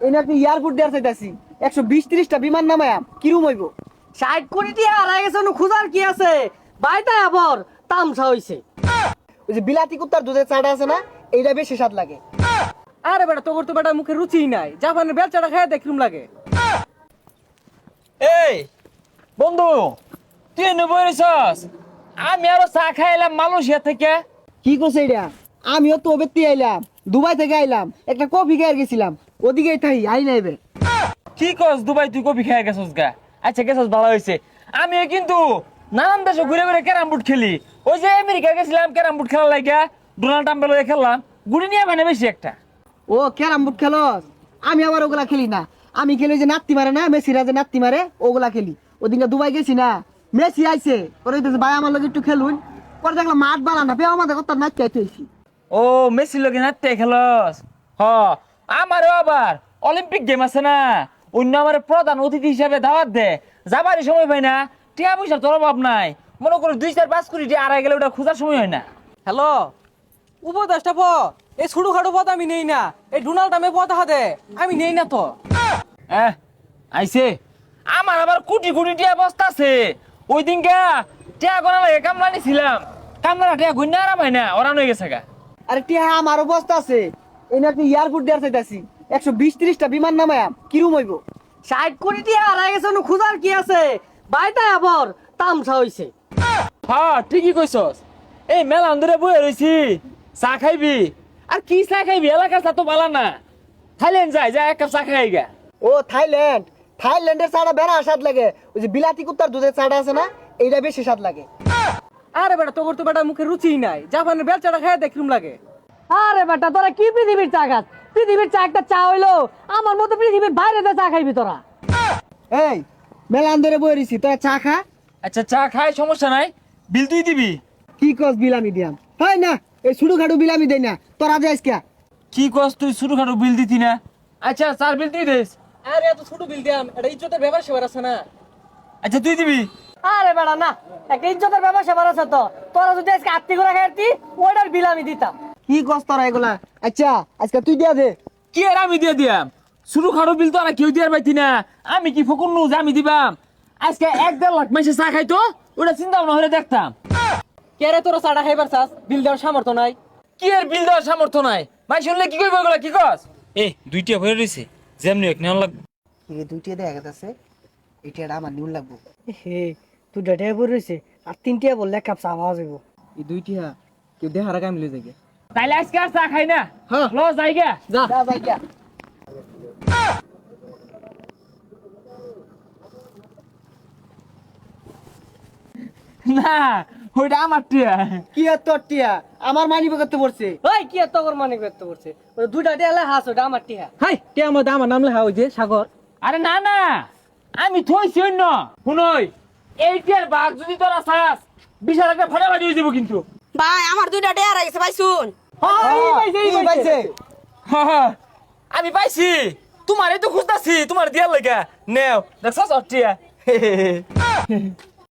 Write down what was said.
এই নাকি এয়ারপোর্ট দেওয়ার চাইতাছি 120-30টা বিমান নামায়া কিরম হইব? 60 কোটি টাকা হারাই গেছে, খুঁজার কি আছে? বাইটা আবার তামসা হইছে। ওই যে বিলাতি কুত্তার দুধের চাটা আছে না, এইটা বেশি স্বাদ লাগে। আরে বেটা তোর তো বেটা মুখে রুচি নাই, জাপানের বেলচাটা খায় দেখলুম লাগে। এই বন্ধু, তুই এনে বইরেছস? আমি আরো চা খাইলাম মালয়েশিয়া থেকে। কি করছে এটা? আমিও তো বেত্তি আইলাম, দুবাই থেকে আইলাম, একটা কফি খেয়ে গেছিলাম, ওদিকেই থাই আই নাইবে। কি কস দুবাই তুই কফি খেয়ে গেছস গা? আচ্ছা গেছস ভালো হয়েছে। আমিও কিন্তু নানান দেশে ঘুরে ঘুরে ক্যারাম বোর্ড খেলি। ওই যে আমেরিকা গেছিলাম ক্যারাম বোর্ড খেলার লাগা, ডোনাল্ড ট্রাম্পের লগে খেললাম, গুড়ি নিয়ে মানে বেশি একটা। ও ক্যারাম বোর্ড খেলস? আমি আবার ওগুলা খেলি না, আমি খেলি যে নাত্তি মারে না, মেসিরা যে নাত্তি মারে ওগুলা খেলি। ওদিনকে দুবাই গেছি না, মেসি আইছে, পরে হইতেছে ভাই আমার লগে একটু খেলুন, পরে দেখলাম মাঠ বালা না, বেও আমাদের কথা নাচ চাইতেছি। ও মেসির লগে নাচতে খেলস? হ, আমারও আবার অলিম্পিক গেম আছে না, অন্য আমার প্রধান অতিথি হিসাবে দাওয়াত দে, যাবারই সময় পাই না, টিয়া পয়সার তোর অভাব নাই। মনে করো 2-4-5 কোটি টিয়া আড়াই গেলে ওটা খোঁজার সময় হয় না। হ্যালো, উপদেশটা পদ, এই ছোট খাটো পদ আমি নেই না, এই ডোনাল্ড ট্রাম্পের পদ হাতে আমি নেই না তো। আইছে আমার আবার কোটি কোটি টিয়া বস্তা আছে। ওই দিন গা টিয়া গোনা লাগে কামলা নিছিলাম, কামলা টিয়া গুন্না আরাম হয় না, ওরান হয়ে গেছে গা। আরে টিয়া আমার অবস্থা আছে, এই নাকি এয়ারপোর্ট দেওয়ার চাইতাছি 120-30টা বিমান নামায়া কিরম হইব? 60 কোটি টাকা হারাই গেছে, খুঁজার কি আছে? বাইটা আবার তামসা হইছে। হ্যাঁ ঠিকই কইছস। এই মেলা ধরে বয়ে রইছি, চা খাইবি? আর কি চা খাইবি, এলাকার চা তো বালা না। থাইল্যান্ড যাই যা, এক কাপ চা খাই গা। ও থাইল্যান্ড, থাইল্যান্ডের চাটা বেড়া স্বাদ লাগে। ওই যে বিলাতি কুত্তার দুধের চাটা আছে না, এইটা বেশি স্বাদ লাগে। আরে বেটা তোর তো বেটা মুখে রুচি নাই, জাপানের বেলচাটা খায় দেখলুম লাগে। আরে বেটা তোরা কি পৃথিবীর চা খাস? পৃথিবীর চা একটা চা হইলো, আমার মতো পৃথিবীর বাইরে চা খাইবি তোরা? এই মেলান ধরে বই রইছি, তোরা চা খা। আচ্ছা চা খাই, সমস্যা নাই, বিল তুই দিবি। কি কস বিলামি দিয়াম? হয় না, এই ছোট খাটো বিলামি দেই না, তোরা যাইস কে? কি কস তুই ছোট খাটো বিল দিতি না? আচ্ছা চার বিল তুই দিস। আরে এত ছোট বিল দিয়াম, এটা ইজ্জতের ব্যাপার সেবার আছে না। আচ্ছা তুই দিবি। আরে বেটা না, একটা ইজ্জতের ব্যবসা বাড়াছে তো। তোরা যদি আজকে আত্মি করে খাইতি, ওইটার বিল আমি দিতাম। কি কস তোরা এগুলা? আচ্ছা আজকে তুই দিয়া দে। কি আর আমি দিয়ে দিয়াম? ছোট খাটো বিল তো আর কেউ দিয়ার পাইতি না, আমি কি ফকুন নু যে আমি দিবাম? আজকে 1-1.5 লাখ মাসে চা খাইতো, ওটা চিন্তা ভাবনা হলে দেখতাম। কে রে তোরা চাটা খাইবার চাস, বিল দেওয়ার সামর্থ্য নাই? কি আর বিল দেওয়ার সামর্থ্য নাই? ভাই শুনলে কি কইব এগুলা, কি কস? দুইটা ভরে রইছে, যেমনি এক নেওয়া লাগবে। এই দুইটা দেখা গেছে, এটা আমার নিউন লাগবো। হে তুই ডেটে পড়ে রইছে, আর 3টা বললে এক কাপ চা পাওয়া যাইব। এই দুইটা কেউ দেখার আগে আমি লই যাই। তাইলে আজকে আর চা খাই না, হ্যাঁ ল যাই গা। যা যা যাই কে। না ওইটা আমার টিয়া। কি আর তোর টিয়া আমার মানি করতে পড়ছে? ওই কি এত তোর মানে করতে পড়ছে? ওই দুইটা টিয়া হাস, ওটা আমার টিয়া। হাই কে আমার দাম নাম লেখা ওই যে সাগর। আরে না না, আমি থইছি অন্য শুনই, এই টিয়ার বাঘ যদি তোরা চাস বিশাল একটা ফাটাফাটি হয়ে যাবো কিন্তু। ভাই আমার দুইটা ডেয়ার গেছে ভাই শুন। এই পাইছে। আমি পাইছি, তোমার তো খুঁজতাছি, তোমার দিয়ার লেগা নেও দেখছ টিয়া।